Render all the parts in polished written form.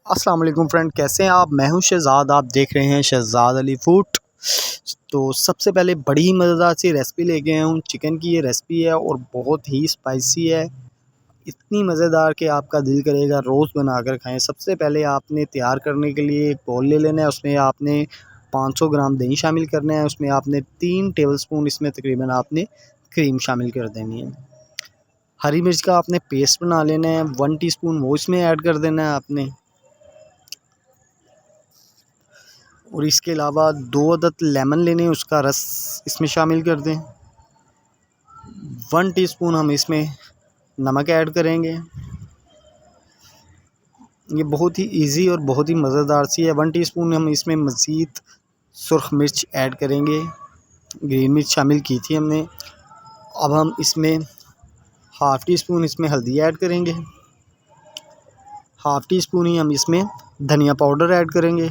अस्सलाम वालेकुम फ्रेंड, कैसे हैं आप। मैं हूं शहज़ाद, आप देख रहे हैं शहज़ाद अली फूड। तो सबसे पहले बड़ी ही मज़ेदार सी रेसिपी लेके आया हूं। चिकन की ये रेसिपी है और बहुत ही स्पाइसी है, इतनी मज़ेदार कि आपका दिल करेगा रोज़ बना कर खाएं। सबसे पहले आपने तैयार करने के लिए एक बाउल ले लेना है, उसमें आपने 500 ग्राम दही शामिल करना है। उसमें आपने 3 टेबलस्पून इसमें तकरीबन आपने क्रीम शामिल कर देनी है। हरी मिर्च का आपने पेस्ट बना लेना है, 1 टीस्पून वो इसमें ऐड कर देना है आपने। और इसके अलावा 2 अदद लेमन लेने, उसका रस इसमें शामिल कर दें। 1 टीस्पून हम इसमें नमक ऐड करेंगे। ये बहुत ही इजी और बहुत ही मज़ेदार सी है। 1 टीस्पून हम इसमें मज़ीद सुर्ख मिर्च ऐड करेंगे, ग्रीन मिर्च शामिल की थी हमने। अब हम इसमें हाफ़ टी स्पून इसमें हल्दी ऐड करेंगे। हाफ़ टी स्पून ही हम इसमें धनिया पाउडर ऐड करेंगे।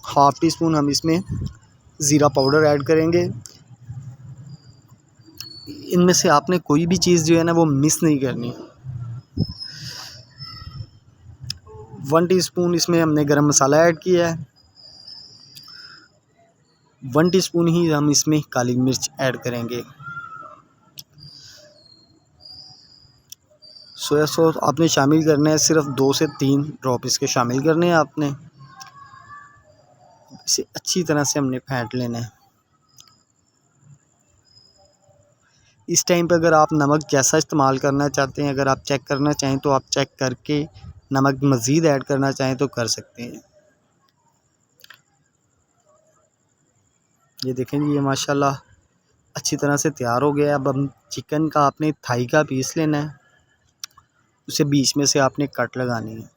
हाफ़ टी स्पून हम इसमें ज़ीरा पाउडर ऐड करेंगे। इनमें से आपने कोई भी चीज़ जो है ना वो मिस नहीं करनी। 1 टीस्पून इसमें हमने गरम मसाला ऐड किया है। 1 टीस्पून ही हम इसमें काली मिर्च ऐड करेंगे। सोया सॉस आपने शामिल करना है, सिर्फ 2 से 3 ड्रॉप इसके शामिल करने हैं आपने। इसे अच्छी तरह से हमने फेंट लेना है। इस टाइम पे अगर आप नमक जैसा इस्तेमाल करना चाहते हैं, अगर आप चेक करना चाहें तो आप चेक करके नमक मज़ीद ऐड करना चाहें तो कर सकते हैं। ये देखें जी, ये माशाल्लाह अच्छी तरह से तैयार हो गया है। अब हम चिकन का आपने थाई का पीस लेना है, उसे बीच में से आपने कट लगानी है।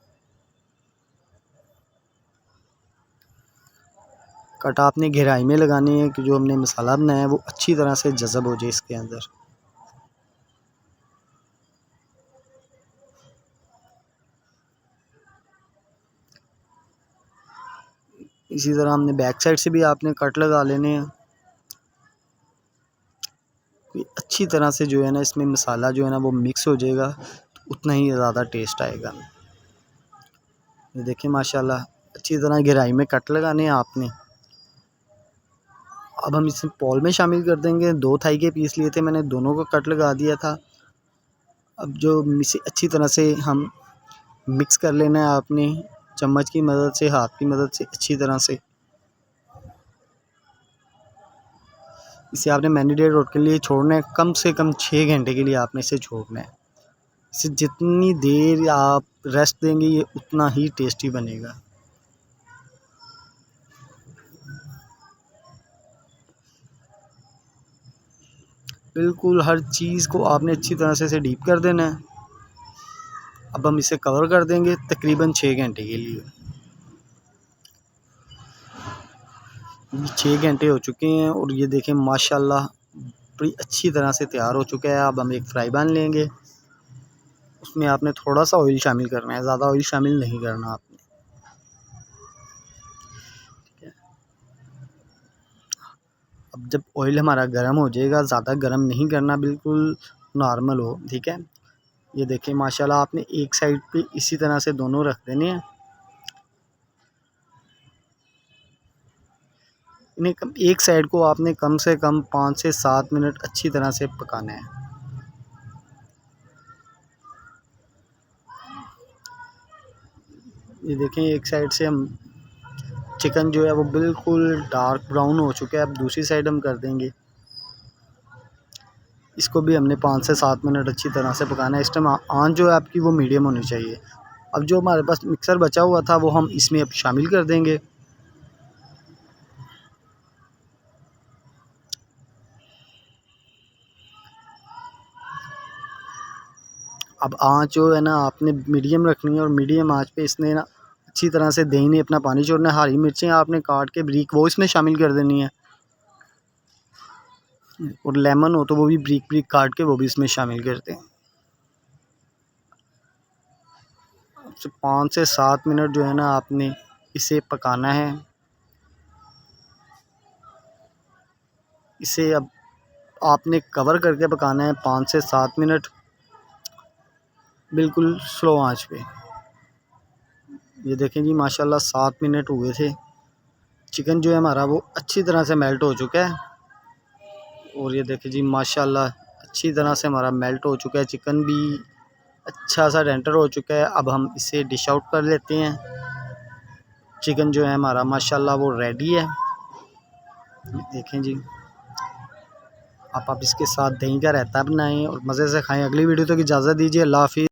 कट आपने गहराई में लगानी है कि जो हमने मसाला बनाया है वो अच्छी तरह से जज़ब हो जाए इसके अंदर। इसी तरह हमने बैक साइड से भी आपने कट लगा लेने हैं। अच्छी तरह से जो है ना इसमें मसाला जो है ना वो मिक्स हो जाएगा तो उतना ही ज़्यादा टेस्ट आएगा। ये देखिए माशाल्लाह अच्छी तरह गहराई में कट लगाने हैं आपने। अब हम इसे पॉल में शामिल कर देंगे। 2 थाई के पीस लिए थे मैंने, दोनों को कट लगा दिया था। अब जो इसे अच्छी तरह से हम मिक्स कर लेना है आपने, चम्मच की मदद से, हाथ की मदद से अच्छी तरह से। इसे आपने मैरिनेट के लिए छोड़ना है, कम से कम 6 घंटे के लिए आपने इसे छोड़ना है। इसे जितनी देर आप रेस्ट देंगे ये उतना ही टेस्टी बनेगा। बिल्कुल हर चीज़ को आपने अच्छी तरह से इसे डीप कर देना है। अब हम इसे कवर कर देंगे तकरीबन 6 घंटे के लिए। 6 घंटे हो चुके हैं और ये देखें माशाल्लाह बड़ी अच्छी तरह से तैयार हो चुका है। अब हम एक फ्राई पैन लेंगे, उसमें आपने थोड़ा सा ऑयल शामिल करना है, ज़्यादा ऑयल शामिल नहीं करना आपने। अब जब ऑयल हमारा गर्म हो जाएगा, ज़्यादा गर्म नहीं करना, बिल्कुल नॉर्मल हो, ठीक है। ये देखें माशाल्लाह आपने एक साइड पे इसी तरह से दोनों रख देने हैं। इन्हें एक साइड को आपने कम से कम 5 से 7 मिनट अच्छी तरह से पकाना है। ये देखें एक साइड से हम चिकन जो है वो बिल्कुल डार्क ब्राउन हो चुका है। अब दूसरी साइड हम कर देंगे। इसको भी हमने 5 से 7 मिनट अच्छी तरह से पकाना है। इस टाइम आंच जो है आपकी वो मीडियम होनी चाहिए। अब जो हमारे पास मिक्सर बचा हुआ था वो हम इसमें अब शामिल कर देंगे। अब आंच जो है ना आपने मीडियम रखनी है और मीडियम आंच पे इसने ना अच्छी तरह से दही ने अपना पानी छोड़ना है। हरी मिर्चें आपने काट के बारीक वो इसमें शामिल कर देनी है और लेमन हो तो वो भी बारीक बारीक काट के वो भी इसमें शामिल करते हैं। 5 से 7 मिनट जो है ना आपने इसे पकाना है। इसे अब आपने कवर करके पकाना है 5 से 7 मिनट। बिल्कुल स्लो आंच पे। ये देखें जी माशाल्लाह 7 मिनट हुए थे। चिकन जो है हमारा वो अच्छी तरह से मेल्ट हो चुका है और ये देखें जी माशाल्लाह अच्छी तरह से हमारा मेल्ट हो चुका है। चिकन भी अच्छा सा टेंडर हो चुका है। अब हम इसे डिश आउट कर लेते हैं। चिकन जो है हमारा माशाल्लाह वो रेडी है। देखें जी, आप इसके साथ दही का रायता बनाएं और मज़े से खाएं। अगली वीडियो तक इजाज़त दीजिए। अल्लाह हाफ़िज़।